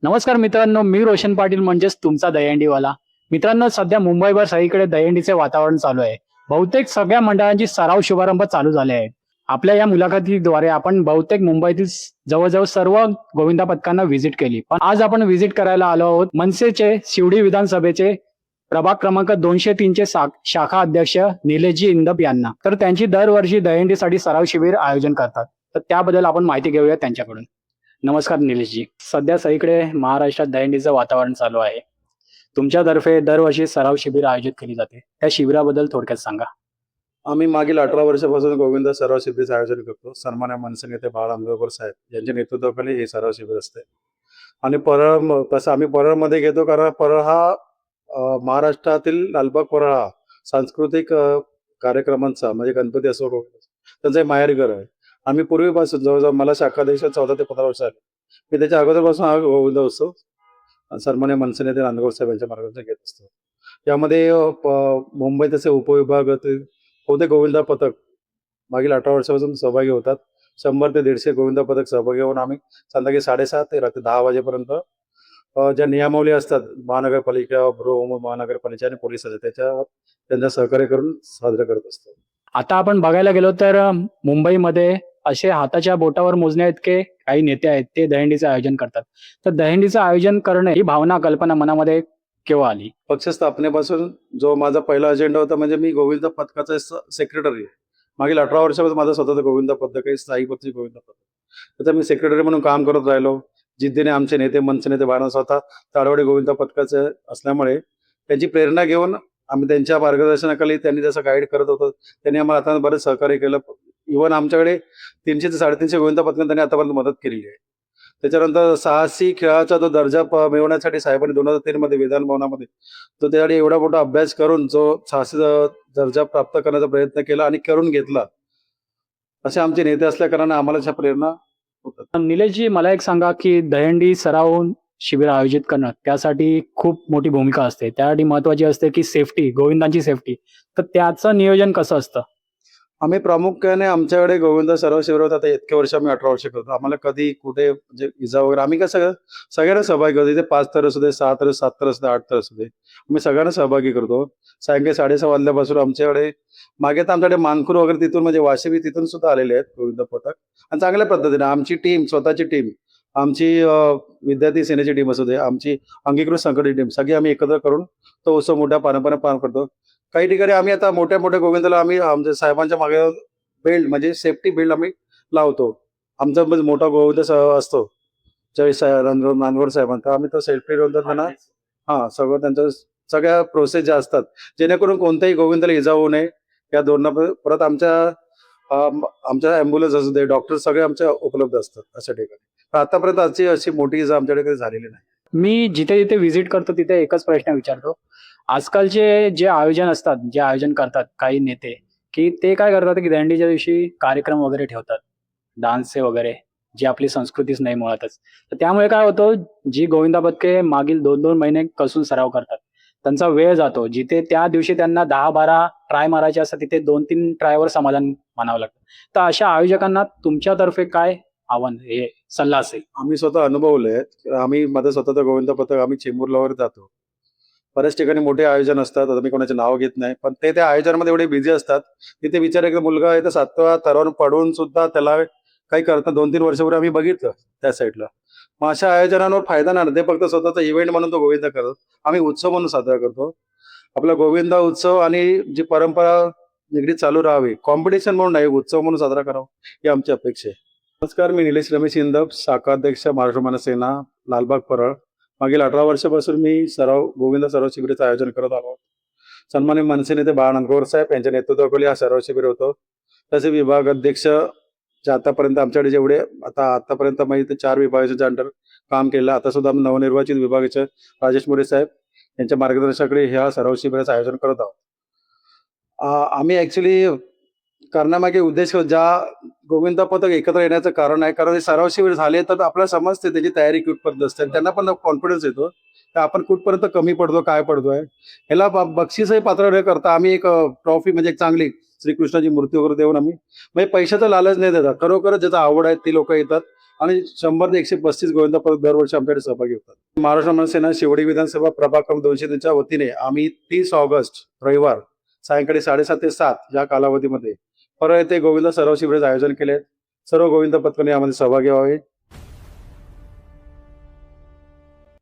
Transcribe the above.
नमस्कार मित्रांनो, मी रोशन पाटील म्हणजेच तुमचा दहीहंडीवाला. मित्रांनो, सध्या मुंबईभर सगळीकडे दहीहंडीचे वातावरण चालू आहे. बहुतेक सगळ्या मंडळांची सराव शुभारंभ चालू झाले आहेत. आपल्या या मुलाखतीद्वारे आपण बहुतेक मुंबईतील जवळजवळ सर्व गोविंदा पथकांना व्हिजिट केली. पण आज आपण व्हिजिट करायला आलो आहोत मनसेचे शिवडी विधानसभेचे प्रभाग क्रमांक 203 चे शाखा अध्यक्ष निलेशजी इंदप यांना. तर त्यांची दरवर्षी दहीहंडीसाठी सराव शिबिर आयोजन करतात. तर त्याबद्दल आपण माहिती घेऊया त्यांच्याकडून. नमस्कार निलेशजी. सध्या सगळीकडे महाराष्ट्रात दहीहंडीचं वातावरण चालू आहे. तुमच्यातर्फे दरवर्षी सराव शिबिर आयोजित केली जाते. त्या शिबिराबद्दल थोडक्यात सांगा. आम्ही मागील 18 वर्षापासून गोविंद सराव शिबिराचे आयोजन करतो. सन्मान्य मनसे नेते बाळ आंबेडकर साहेब यांच्या नेतृत्वाखाली हे सराव शिबिर असते. आणि तसं आम्ही परळमध्ये घेतो, कारण परळ हा महाराष्ट्रातील लालबाग परळ हा सांस्कृतिक कार्यक्रमांचा म्हणजे गणपती असो त्यांचं माहेरघर आहे. आम्ही पूर्वीपासून जवळजवळ मला शाखाध्यक्ष 14 ते 15 वर्ष आले. मी त्याच्या अगोदरपासून हा गोविंद उत्सव सन्मान्य मनसे नेते नांदगाव साहेब यांच्या मार्गदर्शनाखाली घेत असतो. यामध्ये मुंबई तसे उपविभागातील होते गोविंदा पथक मागील 18 वर्षापासून सहभागी होतात. 100 ते 150 गोविंदा पथक सहभागी होऊन आम्ही संध्याकाळी 7:30 ते रात्री 10 वाजेपर्यंत ज्या नियमावली असतात महानगरपालिका, महानगरपालिका आणि पोलिसांच्या त्यांना सहकार्य करून साजरे करत असतो. आता आपण बघायला गेलो तर मुंबईमध्ये असे हाताच्या बोटावर मोजण्या इतके काही नेते आहेत, ते दहीहंडीचे आयोजन करतात. तर दहीहंडीचं आयोजन करणे ही भावना, कल्पना मनामध्ये केव्हा आली? पक्ष स्थापनेपासून जो माझा पहिला अजेंडा होता म्हणजे मी गोविंद पथकाचा सेक्रेटरी आहे. मागील 18 वर्षापासून माझं स्वतःचं गोविंद पथक आहे, स्थायी पथक गोविंद पथक. त्याचा मी सेक्रेटरी म्हणून काम करत राहिलो. जिद्दीने आमचे नेते मनसे नेते बाळा स्वतः ताडवाडी गोविंद पथकाचे असल्यामुळे त्यांची प्रेरणा घेऊन आम्ही त्यांच्या मार्गदर्शनाखाली त्यांनी जसं गाईड करत होतो त्यांनी आम्हाला आता बरेच सहकार्य केलं. इव्हन आमच्याकडे 300 ते 350 गोविंद पथकांना त्यांनी आतापर्यंत मदत केलेली आहे. त्याच्यानंतर साहसी खेळाचा तो दर्जा मिळवण्यासाठी साहेबांनी 2003 मध्ये विधान भवनामध्ये तो त्यासाठी एवढा मोठा अभ्यास करून जो साहसी दर्जा प्राप्त करण्याचा प्रयत्न केला आणि करून घेतला. असे आमचे नेते असल्या कारणाने आम्हाला अशा प्रेरणा होतात. निलेशजी, मला एक सांगा की दहीहंडी सराव शिबिर आयोजित करणं त्यासाठी खूप मोठी भूमिका असते. त्यासाठी महत्वाची असते की सेफ्टी, गोविंदांची सेफ्टी. तर त्याचं नियोजन कसं असतं? आम्ही प्रामुख्याने आमच्याकडे गोविंद सराव शिबिरात आता इतके वर्ष आम्ही 18 वर्ष करतो. आम्हाला कधी कुठे म्हणजे इजा वगैरे आम्ही कसं सगळ्यांना सहभागी करतो. इथे 5 थर असू दे, 6 थर, 7 थर असू दे, 8 थर असू दे, आम्ही सगळ्यांना सहभागी करतो. सायंकाळी 6:30 वाजल्यापासून आमच्याकडे मागे तर आमच्याकडे मानखूर वगैरे तिथून म्हणजे वाशिबी तिथून सुद्धा आलेले आहेत गोविंद पथक. आणि चांगल्या पद्धतीने आमची टीम, स्वतःची टीम, आमची विद्यार्थी सेनेची टीम असू दे, आमची अंगीकृत संघटनेची टीम, सगळी आम्ही एकत्र करून तो उत्सव मोठ्या पारंपरिक पार करतो. काही ठिकाणी आम्ही आता मोठ्या मोठ्या गोविंदाला आम्ही आमच्या साहेबांच्या मागे बेल्ट म्हणजे सेफ्टी बेल्ट आम्ही लावतो. आमचा म्हणजे मोठा गोविंद असतो ज्यावेळी नांदगड साहेबांचा आम्ही तो सेफ्टी त्यांना सगळं त्यांचं सगळ्या प्रोसेस ज्या असतात जेणेकरून कोणत्याही गोविंदाला इजा होऊ नये या धोरणाप्रमाणे परत आमच्या ॲम्ब्युलन्स असू दे, डॉक्टर सगळे आमच्या उपलब्ध असतात अशा ठिकाणी. पण आतापर्यंत अशी मोठी इजा आमच्याकडे कधी झालेली नाही. मी जिथे जिथे व्हिजिट करतो तिथे एकच प्रश्न विचारतो. आजकालचे जे आयोजन असतात, जे आयोजन करतात काही नेते, की ते काय करतात की दहीहंडीच्या दिवशी कार्यक्रम वगैरे ठेवतात, डान्सचे वगैरे, जी आपली संस्कृतीच नाही मुळातच. तर त्यामुळे काय होतं, जी गोविंदा पथके मागील 2-2 महिने कसून सराव करतात, त्यांचा वेळ जातो. जिथे त्या दिवशी त्यांना 10-12 ट्राय मारायचे असतात, तिथे 2-3 ट्रायवर समाधान मानावं लागतं. तर अशा आयोजकांना तुमच्यातर्फे काय आव्हान, हे सल्ला असेल? आम्ही स्वतः अनुभवलंय. आम्ही माझं स्वतःचं गोविंद पथक आम्ही चेंबूरला वगैरे जातो. बऱ्याच ठिकाणी मोठे आयोजन असतात. आता मी कोणाचे नाव घेत नाही, पण ते त्या आयोजनामध्ये एवढे बिझी असतात. तिथे बिचारा एक मुलगा आहे तर 7व्या थरावरून पडून सुद्धा त्याला काही करता 2-3 वर्षापूर्वी आम्ही बघितलं त्या साईडला. मग अशा आयोजनांवर फायदा नाही. ते फक्त स्वतःचा इव्हेंट म्हणून तो गोविंद करतो. आम्ही उत्सव म्हणून साजरा करतो. आपला गोविंदा उत्सव आणि जी परंपरा निगडीत चालू राहावी. कॉम्पिटिशन म्हणून नाही, उत्सव म्हणून साजरा करावा ही आमची अपेक्षा आहे. नमस्कार, मी निलेश रमेश इंदप, शाखा अध्यक्ष महाराष्ट्र मनसेना, लालबाग परळ. मागील 18 वर्षापासून मी गोविंद सराव शिबिराचं आयोजन करत आलो. सन्मान्य मनसे नेते बाळ आंबेडकर साहेब यांच्या नेतृत्वाखाली हा सराव शिबिर होतो. तसे विभाग अध्यक्ष जे आतापर्यंत आमच्याकडे जेवढे आतापर्यंत माहिती 4 विभागाच्या अंडर काम केलं. आता सुद्धा आम्ही नवनिर्वाचित विभागाचे राजेश मोरे साहेब यांच्या मार्गदर्शनाखाली ह्या सराव शिबिराचं आयोजन करत आहोत. आम्ही ऍक्च्युली करण्यामागे उद्देश ज्या गोविंदा पथक एकत्र येण्याचं कारण आहे, कारण हे सराव शिबिर झाले तर आपल्याला समजते त्याची तयारी कुठपर्यंत असते आणि त्यांना पण कॉन्फिडन्स येतो तर आपण कुठपर्यंत कमी पडतो, काय पडतोय. ह्याला बक्षीसही पात्र न करता आम्ही एक ट्रॉफी म्हणजे एक चांगली श्रीकृष्णाची मूर्ती वगैरे देऊन आम्ही म्हणजे पैशाचा लालच नाही देतात. खरोखर ज्याचा आवड आहे ती लोक येतात आणि 100 ते 135 गोविंद पथक दरवर्षी आमच्याकडे सहभागी होतात. महाराष्ट्र मनसेना शिवडी विधानसभा प्रभाग क्रमांक 203 च्या वतीने आम्ही 30 ऑगस्ट रविवार सायंकाळी 7:30 ते 7 या कालावधीमध्ये परळ येथे गोविंद सराव शिबिराचे आयोजन केले. सर्व गोविंद पथकाने यामध्ये सहभागी व्हावे